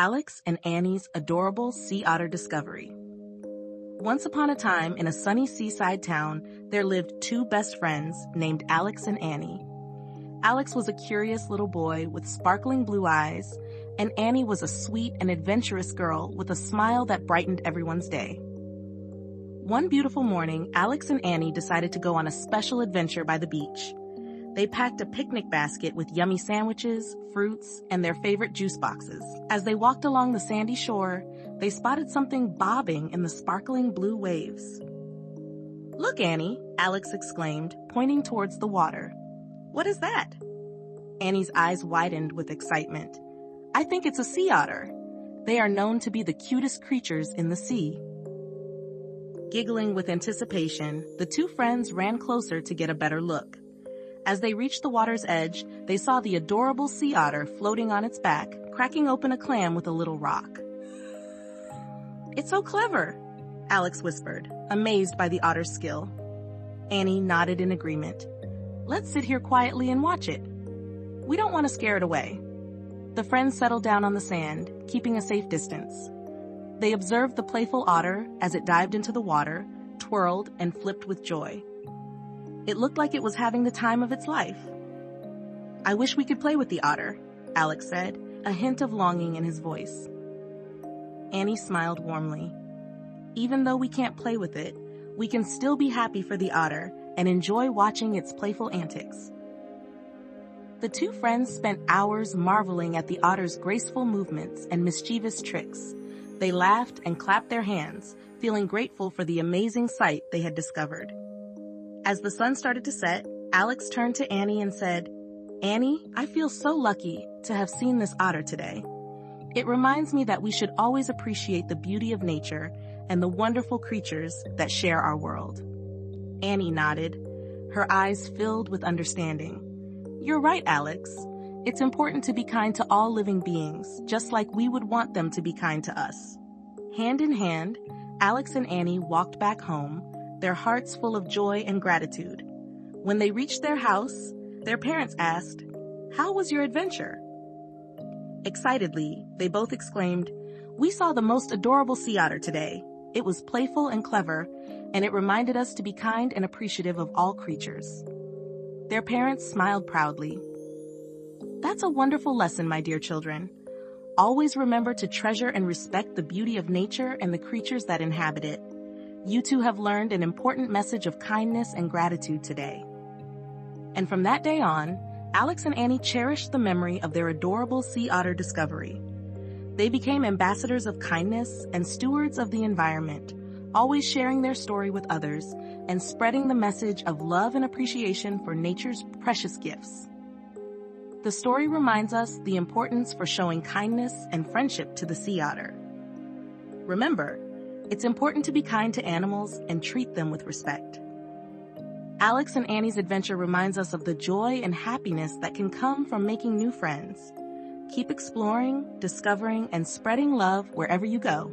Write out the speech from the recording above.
Alex and Annie's adorable sea otter discovery. Once upon a time, in a sunny seaside town, there lived two best friends named Alex and Annie. Alex was a curious little boy with sparkling blue eyes, and Annie was a sweet and adventurous girl with a smile that brightened everyone's day. One beautiful morning, Alex and Annie decided to go on a special adventure by the beach. They packed a picnic basket with yummy sandwiches, fruits, and their favorite juice boxes. As they walked along the sandy shore, they spotted something bobbing in the sparkling blue waves. "Look, Annie," Alex exclaimed, pointing towards the water. "What is that?" Annie's eyes widened with excitement. "I think it's a sea otter. They are known to be the cutest creatures in the sea." Giggling with anticipation, the two friends ran closer to get a better look. As they reached the water's edge, they saw the adorable sea otter floating on its back, cracking open a clam with a little rock. "It's so clever," Alex whispered, amazed by the otter's skill. Annie nodded in agreement. "Let's sit here quietly and watch it. We don't want to scare it away." The friends settled down on the sand, keeping a safe distance. They observed the playful otter as it dived into the water, twirled, and flipped with joy. It looked like it was having the time of its life. "I wish we could play with the otter," Alex said, a hint of longing in his voice. Annie smiled warmly. "Even though we can't play with it, we can still be happy for the otter and enjoy watching its playful antics." The two friends spent hours marveling at the otter's graceful movements and mischievous tricks. They laughed and clapped their hands, feeling grateful for the amazing sight they had discovered. As the sun started to set, Alex turned to Annie and said, "Annie, I feel so lucky to have seen this otter today. It reminds me that we should always appreciate the beauty of nature and the wonderful creatures that share our world." Annie nodded, her eyes filled with understanding. "You're right, Alex. It's important to be kind to all living beings, just like we would want them to be kind to us." Hand in hand, Alex and Annie walked back home, their hearts full of joy and gratitude. When they reached their house, their parents asked, "How was your adventure?" Excitedly, they both exclaimed, "We saw the most adorable sea otter today. It was playful and clever, and it reminded us to be kind and appreciative of all creatures." Their parents smiled proudly. "That's a wonderful lesson, my dear children. Always remember to treasure and respect the beauty of nature and the creatures that inhabit it. You two have learned an important message of kindness and gratitude today." And from that day on, Alex and Annie cherished the memory of their adorable sea otter discovery. They became ambassadors of kindness and stewards of the environment, always sharing their story with others and spreading the message of love and appreciation for nature's precious gifts. The story reminds us the importance for showing kindness and friendship to the sea otter. Remember, it's important to be kind to animals and treat them with respect. Alex and Annie's adventure reminds us of the joy and happiness that can come from making new friends. Keep exploring, discovering, and spreading love wherever you go.